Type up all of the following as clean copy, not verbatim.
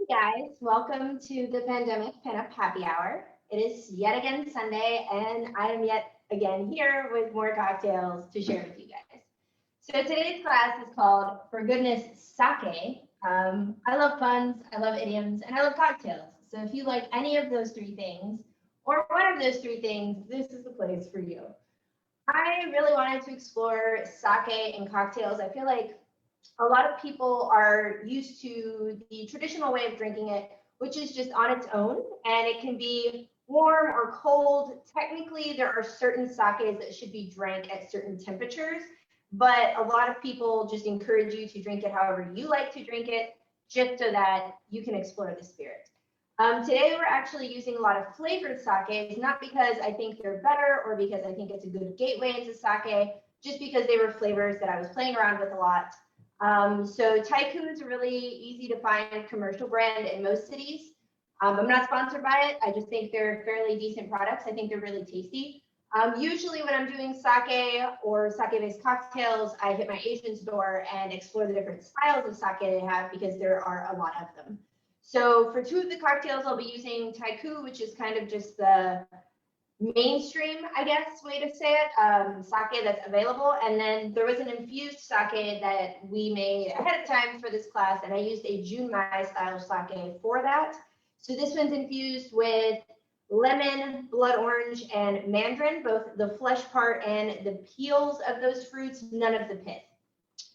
Guys, welcome to the Pandemic Pinup Happy Hour. It is yet again Sunday, and I am yet again here with more cocktails to share with you guys. So today's class is called, for goodness, sake. I love puns, I love idioms, and I love cocktails. So if you like any of those three things, or one of those three things, this is the place for you. I really wanted to explore sake and cocktails. I feel like a lot of people are used to the traditional way of drinking it, which is just on its own, and it can be warm or cold. Technically, there are certain sakes that should be drank at certain temperatures, but a lot of people just encourage you to drink it however you like to drink it, just so that you can explore the spirit. Today, we're actually using a lot of flavored sakes, not because I think they're better or because I think it's a good gateway into sake, just because they were flavors that I was playing around with a lot. So Tycoon is a really easy to find commercial brand in most cities. I'm not sponsored by it. I just think they're fairly decent products. I think they're really tasty. Usually when I'm doing sake or sake-based cocktails, I hit my Asian store and explore the different styles of sake they have because there are a lot of them. So for two of the cocktails, I'll be using Taiku, which is kind of just the mainstream, I guess, way to say it, sake that's available. And then there was an infused sake that we made ahead of time for this class, and I used a Junmai style sake for that. So this one's infused with lemon, blood orange, and mandarin, both the flesh part and the peels of those fruits, none of the pith.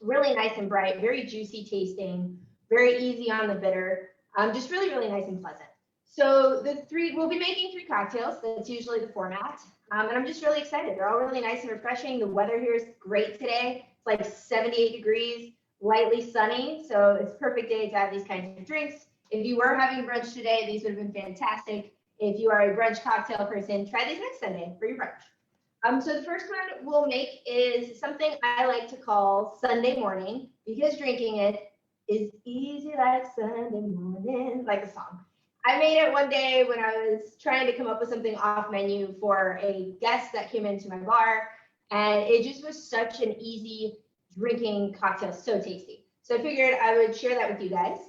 Really nice and bright, very juicy tasting, very easy on the bitter, just really, really nice and pleasant. So we'll be making three cocktails. That's usually the format. And I'm just really excited. They're all really nice and refreshing. The weather here is great today. It's like 78 degrees, lightly sunny. So it's a perfect day to have these kinds of drinks. If you were having brunch today, these would have been fantastic. If you are a brunch cocktail person, try these next Sunday for your brunch. So the first one we'll make is something I like to call Sunday morning, because drinking it is easy like Sunday morning, like a song. I made it one day when I was trying to come up with something off menu for a guest that came into my bar, and it just was such an easy drinking cocktail, so tasty. So I figured I would share that with you guys.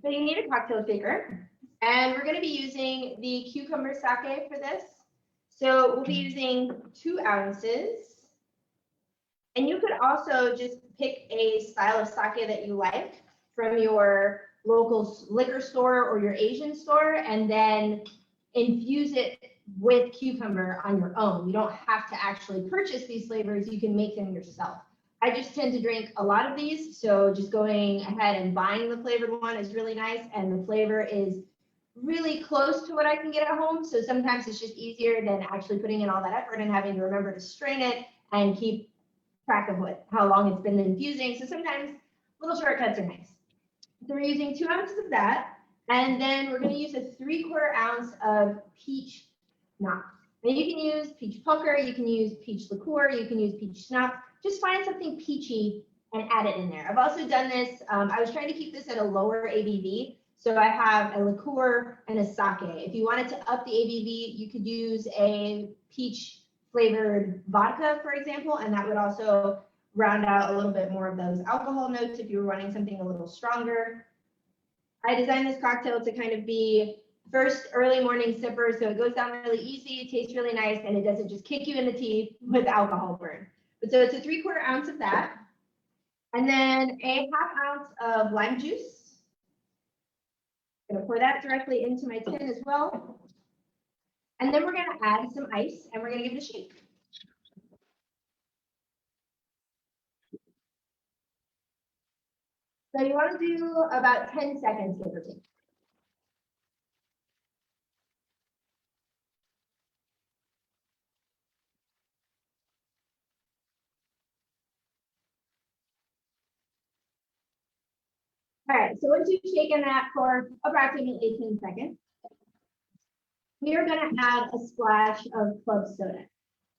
So you need a cocktail shaker, and we're going to be using the cucumber sake for this. So we'll be using 2 ounces, and you could also just pick a style of sake that you like from your local liquor store or your Asian store, and then infuse it with cucumber on your own. You don't have to actually purchase these flavors. You can make them yourself. I just tend to drink a lot of these, so just going ahead and buying the flavored one is really nice, and the flavor is really close to what I can get at home. So sometimes it's just easier than actually putting in all that effort and having to remember to strain it and keep track of how long it's been infusing. So sometimes little shortcuts are nice. So we're using 2 ounces of that, and then we're going to use a 3/4 ounce of peach schnapps. Now you can use peach pucker, you can use peach liqueur, you can use peach schnapps. Just find something peachy and add it in there. I've also done this. I was trying to keep this at a lower ABV, so I have a liqueur and a sake. If you wanted to up the ABV, you could use a peach flavored vodka, for example, and that would also round out a little bit more of those alcohol notes if you were wanting something a little stronger. I designed this cocktail to kind of be first early morning sipper, so it goes down really easy, it tastes really nice, and it doesn't just kick you in the teeth with alcohol burn. But so it's a 3/4 ounce of that, and then a 1/2 ounce of lime juice. I'm gonna pour that directly into my tin as well. And then we're gonna add some ice, and we're gonna give it a shake. So you want to do about 10 seconds, give or take. All right, so once you've shaken that for approximately 10 seconds, we are going to add a splash of club soda.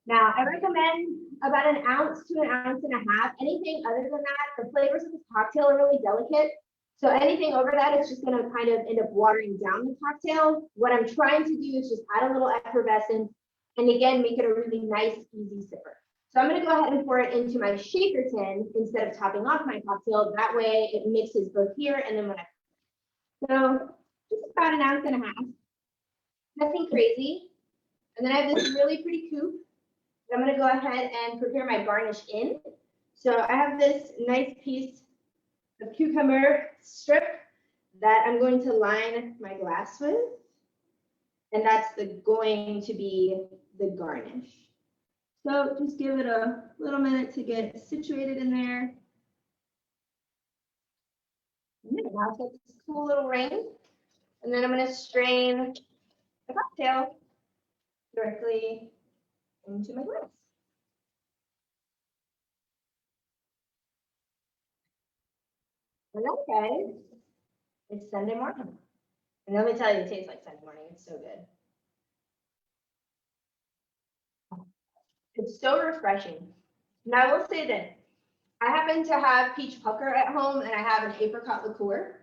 Now, I recommend about 1 ounce to 1.5 ounces. Anything other than that, the flavors of this cocktail are really delicate. So anything over that, it's just going to kind of end up watering down the cocktail. What I'm trying to do is just add a little effervescence and again, make it a really nice, easy sipper. So I'm going to go ahead and pour it into my shaker tin instead of topping off my cocktail. That way it mixes both here and then when I So just about an ounce and a half. Nothing crazy. And then I have this really pretty coupe that I'm gonna go ahead and prepare my garnish in. So I have this nice piece of cucumber strip that I'm going to line my glass with. And that's going to be the garnish. So just give it a little minute to get situated in there. I'll take this cool little ring, and then I'm going to strain the cocktail directly into my glass. And then, guys, it's Sunday morning. And let me tell you, it tastes like Sunday morning. It's so good. It's so refreshing. Now, I will say this. I happen to have peach pucker at home, and I have an apricot liqueur.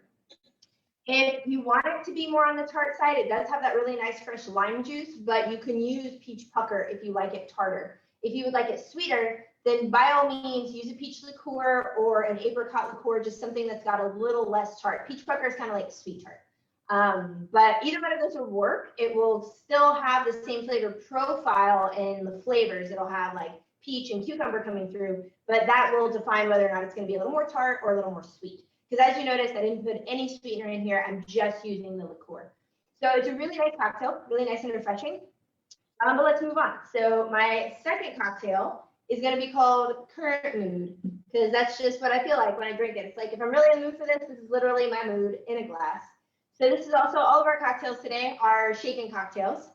If you want it to be more on the tart side, it does have that really nice fresh lime juice, but you can use peach pucker if you like it tartar. If you would like it sweeter, then by all means, use a peach liqueur or an apricot liqueur, just something that's got a little less tart. Peach pucker is kind of like sweet tart. But either one of those will work. It will still have the same flavor profile in the flavors. It'll have like peach and cucumber coming through, but that will define whether or not it's going to be a little more tart or a little more sweet. Because as you noticed, I didn't put any sweetener in here. I'm just using the liqueur. So it's a really nice cocktail, really nice and refreshing. But let's move on. So my second cocktail is going to be called Current Mood, because that's just what I feel like when I drink it. It's like if I'm really in the mood for this, this is literally my mood in a glass. So this is also, all of our cocktails today are shaken cocktails.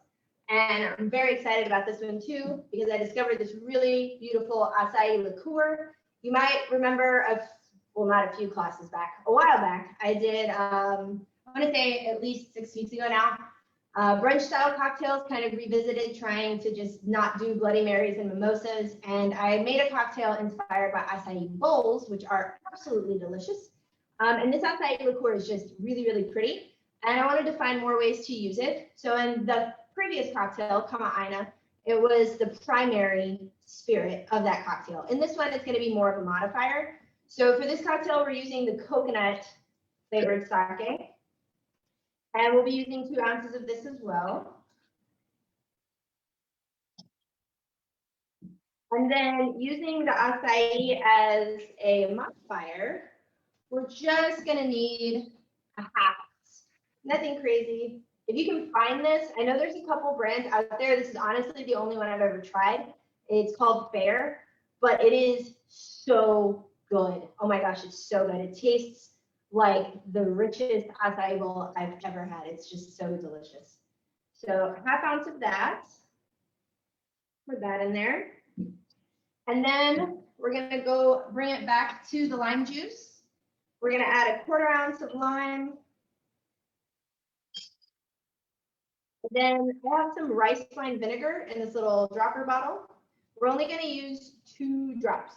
And I'm very excited about this one too, because I discovered this really beautiful acai liqueur. You might remember well, not a few classes back, a while back, I did, I want to say at least 6 weeks ago now, brunch style cocktails, kind of revisited, trying to just not do Bloody Marys and mimosas. And I made a cocktail inspired by acai bowls, which are absolutely delicious. And this acai liqueur is just really, really pretty. And I wanted to find more ways to use it. So in the previous cocktail, Kama Aina, it was the primary spirit of that cocktail. In this one, it's going to be more of a modifier. So for this cocktail, we're using the coconut flavored sake. And we'll be using 2 ounces of this as well. And then using the acai as a modifier, we're just going to need a half. Nothing crazy. If you can find this, I know there's a couple brands out there. This is honestly the only one I've ever tried. It's called Fair, but it is so good. Oh my gosh, it's so good. It tastes like the richest acai bowl I've ever had. It's just so delicious. So a half ounce of that. Put that in there. And then we're going to go bring it back to the lime juice. We're going to add a 1/4 ounce of lime. Then I have some rice wine vinegar in this little dropper bottle. We're only going to use 2 drops.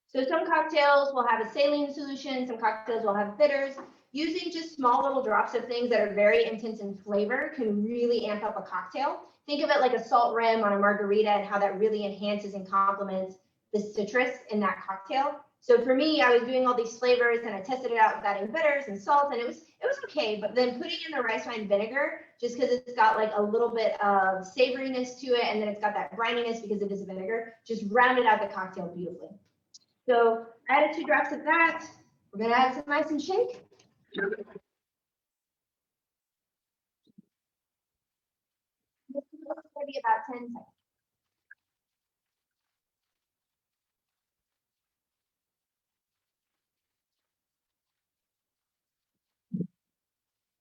So some cocktails will have a saline solution, some cocktails will have bitters. Using just small little drops of things that are very intense in flavor can really amp up a cocktail. Think of it like a salt rim on a margarita and how that really enhances and complements the citrus in that cocktail. So for me, I was doing all these flavors and I tested it out with adding bitters and salt, and it was okay. But then putting in the rice wine vinegar, just because it's got like a little bit of savoriness to it, and then it's got that brininess because it is a vinegar, just rounded out the cocktail beautifully. So I added 2 drops of that. We're gonna add some ice and shake. This is gonna be about 10 seconds.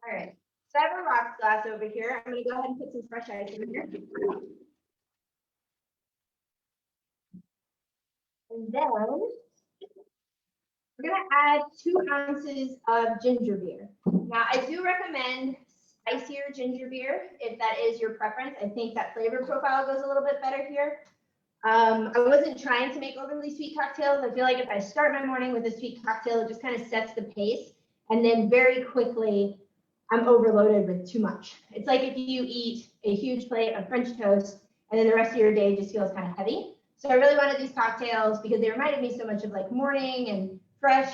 All right, so I have a rocks glass over here. I'm gonna go ahead and put some fresh ice in here. And then we're gonna add 2 ounces of ginger beer. Now I do recommend spicier ginger beer if that is your preference. I think that flavor profile goes a little bit better here. I wasn't trying to make overly sweet cocktails. I feel like if I start my morning with a sweet cocktail, it just kind of sets the pace. And then very quickly, I'm overloaded with too much. It's like if you eat a huge plate of French toast and then the rest of your day just feels kind of heavy. So I really wanted these cocktails because they reminded me so much of like morning and fresh.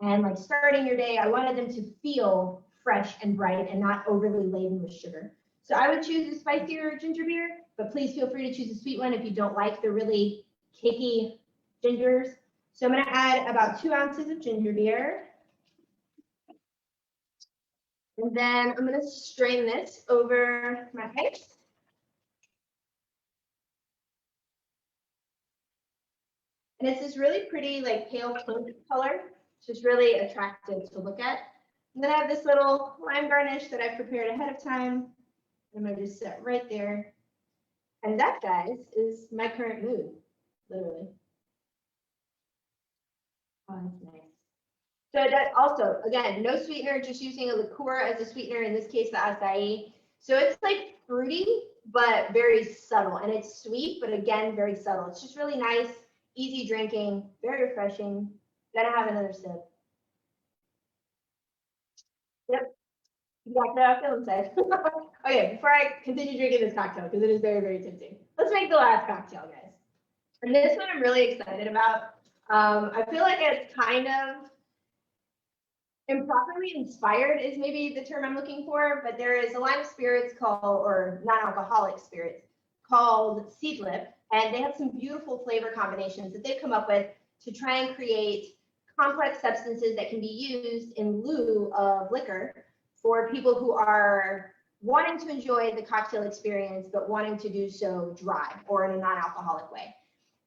and like starting your day, I wanted them to feel fresh and bright and not overly laden with sugar. So I would choose a spicier ginger beer, but please feel free to choose a sweet one if you don't like the really cakey gingers. So I'm going to add about 2 ounces of ginger beer. And then I'm going to strain this over my ice. And it's this really pretty, like pale pink color. It's just really attractive to look at. And then I have this little lime garnish that I've prepared ahead of time. I'm going to just set right there. And that, guys, is my current mood, literally. Oh, that's nice. So that also, again, no sweetener, just using a liqueur as a sweetener, in this case, the acai. So it's like fruity, but very subtle. And it's sweet, but again, very subtle. It's just really nice, easy drinking, very refreshing. Gotta have another sip. Yep, exactly how I feel inside. Okay, before I continue drinking this cocktail, because it is very, very tempting, let's make the last cocktail, guys. And this one I'm really excited about. I feel like it's kind of improperly inspired is maybe the term I'm looking for, but there is a line of spirits called, or non-alcoholic spirits, called Seedlip, and they have some beautiful flavor combinations that they've come up with to try and create complex substances that can be used in lieu of liquor for people who are wanting to enjoy the cocktail experience, but wanting to do so dry or in a non-alcoholic way.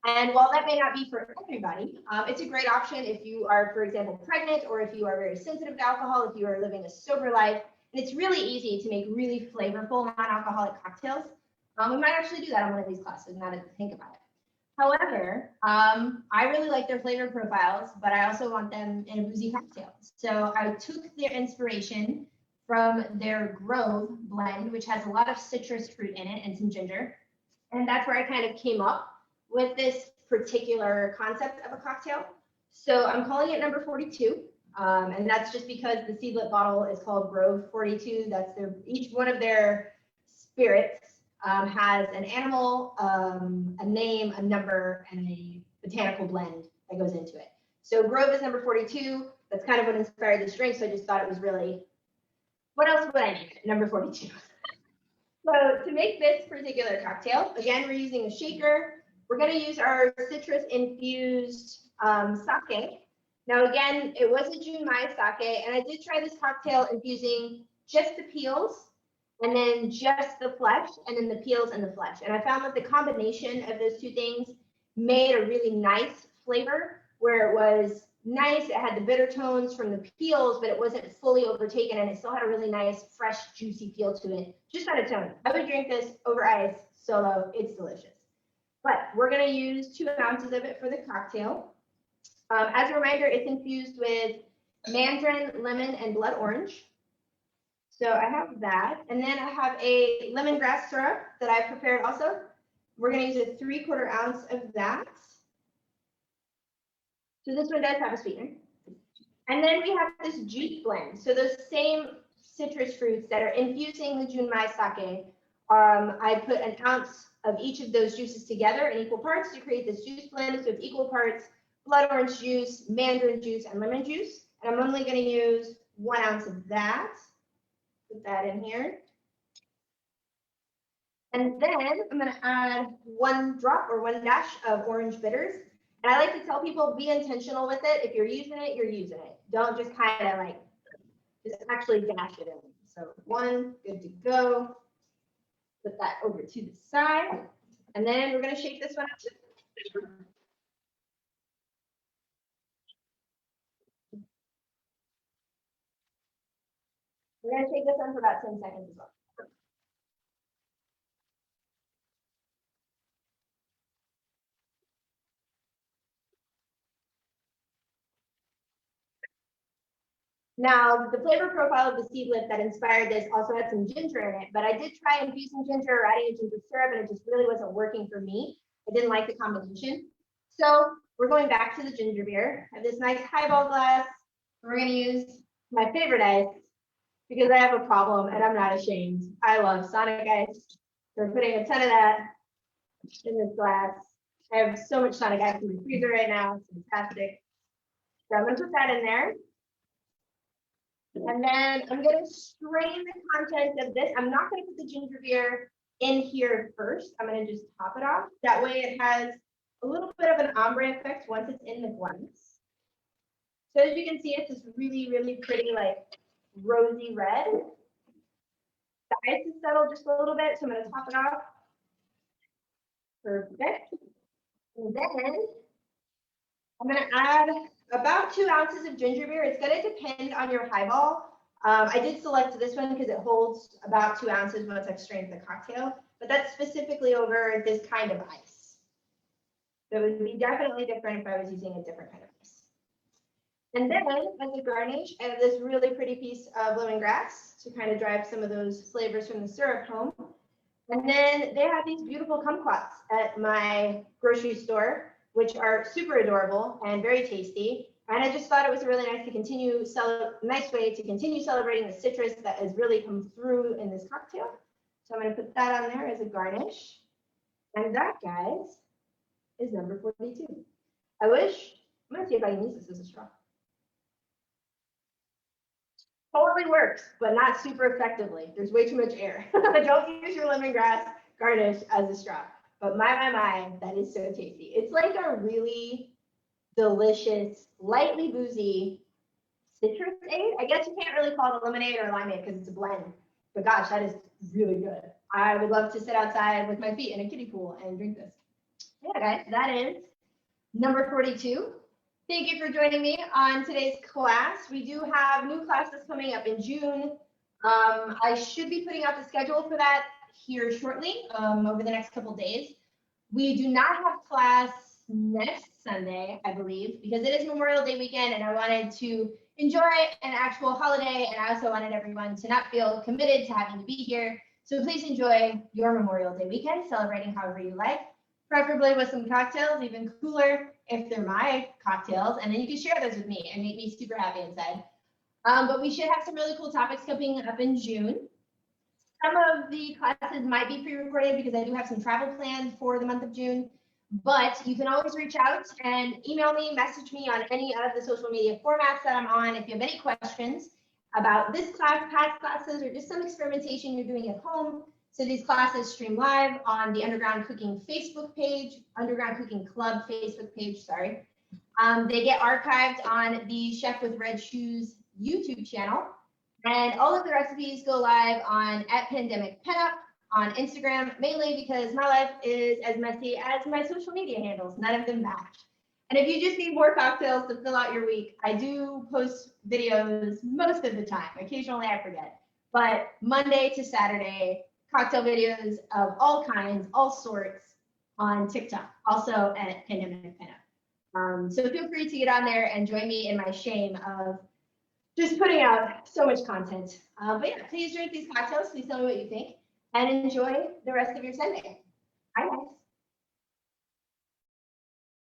And while that may not be for everybody, it's a great option if you are, for example, pregnant, or if you are very sensitive to alcohol, if you are living a sober life. And it's really easy to make really flavorful non-alcoholic cocktails. We might actually do that on one of these classes, now that I think about it. However, I really like their flavor profiles, but I also want them in a boozy cocktail. So I took their inspiration from their Grove blend, which has a lot of citrus fruit in it and some ginger. And that's where I kind of came up with this particular concept of a cocktail. So I'm calling it number 42. And that's just because the Seedlip bottle is called Grove 42. That's each one of their spirits has an animal, a name, a number, and a botanical blend that goes into it. So Grove is number 42. That's kind of what inspired this drink. So I just thought it was really, what else would I need? Number 42. So to make this particular cocktail, again, we're using a shaker. We're going to use our citrus infused sake. Now, again, it was a Junmai sake, and I did try this cocktail infusing just the peels and then just the flesh, and then the peels and the flesh. And I found that the combination of those two things made a really nice flavor, where it was nice. It had the bitter tones from the peels, but it wasn't fully overtaken, and it still had a really nice, fresh, juicy feel to it, just on its own. I would drink this over ice, solo. It's delicious. But we're going to use 2 ounces of it for the cocktail. As a reminder, it's infused with mandarin, lemon, and blood orange. So I have that. And then I have a lemongrass syrup that I've prepared also. We're going to use a 3/4 ounce of that. So this one does have a sweetener. And then we have this juice blend. So those same citrus fruits that are infusing the Junmai sake, I put 1 ounce of each of those juices together in equal parts to create this juice blend. So it's equal parts blood orange juice, mandarin juice, and lemon juice. And I'm only going to use 1 ounce of that. Put that in here. And then I'm going to add 1 drop or 1 dash of orange bitters. And I like to tell people, be intentional with it. If you're using it, you're using it. Don't just kind of like, just actually dash it in. So 1, good to go. Put that over to the side. And then we're going to shake this one up. We're going to shake this one for about 10 seconds as well. Now, the flavor profile of the Seedlip that inspired this also had some ginger in it, but I did try infusing ginger or adding a ginger syrup, and it just really wasn't working for me. I didn't like the combination. So we're going back to the ginger beer. I have this nice highball glass. We're going to use my favorite ice because I have a problem and I'm not ashamed. I love Sonic ice. We're putting a ton of that in this glass. I have so much Sonic ice in the freezer right now. It's fantastic. So I'm gonna put that in there. And then I'm gonna strain the content of this. I'm not gonna put the ginger beer in here first. I'm gonna just top it off. That way it has a little bit of an ombre effect once it's in the glass. So as you can see, it's this really, really pretty, like rosy red. The ice is settled just a little bit, so I'm gonna top it off. Perfect. And then I'm gonna add about 2 ounces of ginger beer. It's gonna depend on your highball. I did select this one because it holds about 2 ounces once I've strained the cocktail, but that's specifically over this kind of ice. So it would be definitely different if I was using a different kind of ice. And then as a garnish, I have this really pretty piece of lemongrass to kind of drive some of those flavors from the syrup home. And then they have these beautiful kumquats at my grocery store, which are super adorable and very tasty. And I just thought it was a really nice way to continue celebrating the citrus that has really come through in this cocktail. So I'm going to put that on there as a garnish. And that, guys, is number 42. I'm going to see if I can use this as a straw. Totally works, but not super effectively. There's way too much air. Don't use your lemongrass garnish as a straw. But my, that is so tasty. It's like a really delicious, lightly boozy citrus aid. I guess you can't really call it a lemonade or a limeade because it's a blend. But gosh, that is really good. I would love to sit outside with my feet in a kiddie pool and drink this. Yeah, guys, that is number 42. Thank you for joining me on today's class. We do have new classes coming up in June. I should be putting out the schedule for that here shortly, over the next couple days. We do not have class next Sunday, I believe, because it is Memorial Day weekend and I wanted to enjoy an actual holiday, and I also wanted everyone to not feel committed to having to be here. So please enjoy your Memorial Day weekend, celebrating however you like, preferably with some cocktails, even cooler if they're my cocktails, and then you can share those with me and make me super happy inside. But we should have some really cool topics coming up in June. Some of the classes might be pre-recorded because I do have some travel plans for the month of June, but you can always reach out and email me, message me on any of the social media formats that I'm on if you have any questions about this class, past classes, or just some experimentation you're doing at home. So these classes stream live on the Underground Cooking Facebook page, Underground Cooking Club Facebook page, sorry. They get archived on the Chef with Red Shoes YouTube channel. And all of the recipes go live on @PandemicPenUp on Instagram, mainly because my life is as messy as my social media handles. None of them match. And if you just need more cocktails to fill out your week, I do post videos most of the time. Occasionally I forget. But Monday to Saturday, cocktail videos of all kinds, all sorts on TikTok, also at PandemicPenUp. So feel free to get on there and join me in my shame of just putting out so much content. But yeah, please drink these cocktails. Please tell me what you think and enjoy the rest of your Sunday. Bye, guys.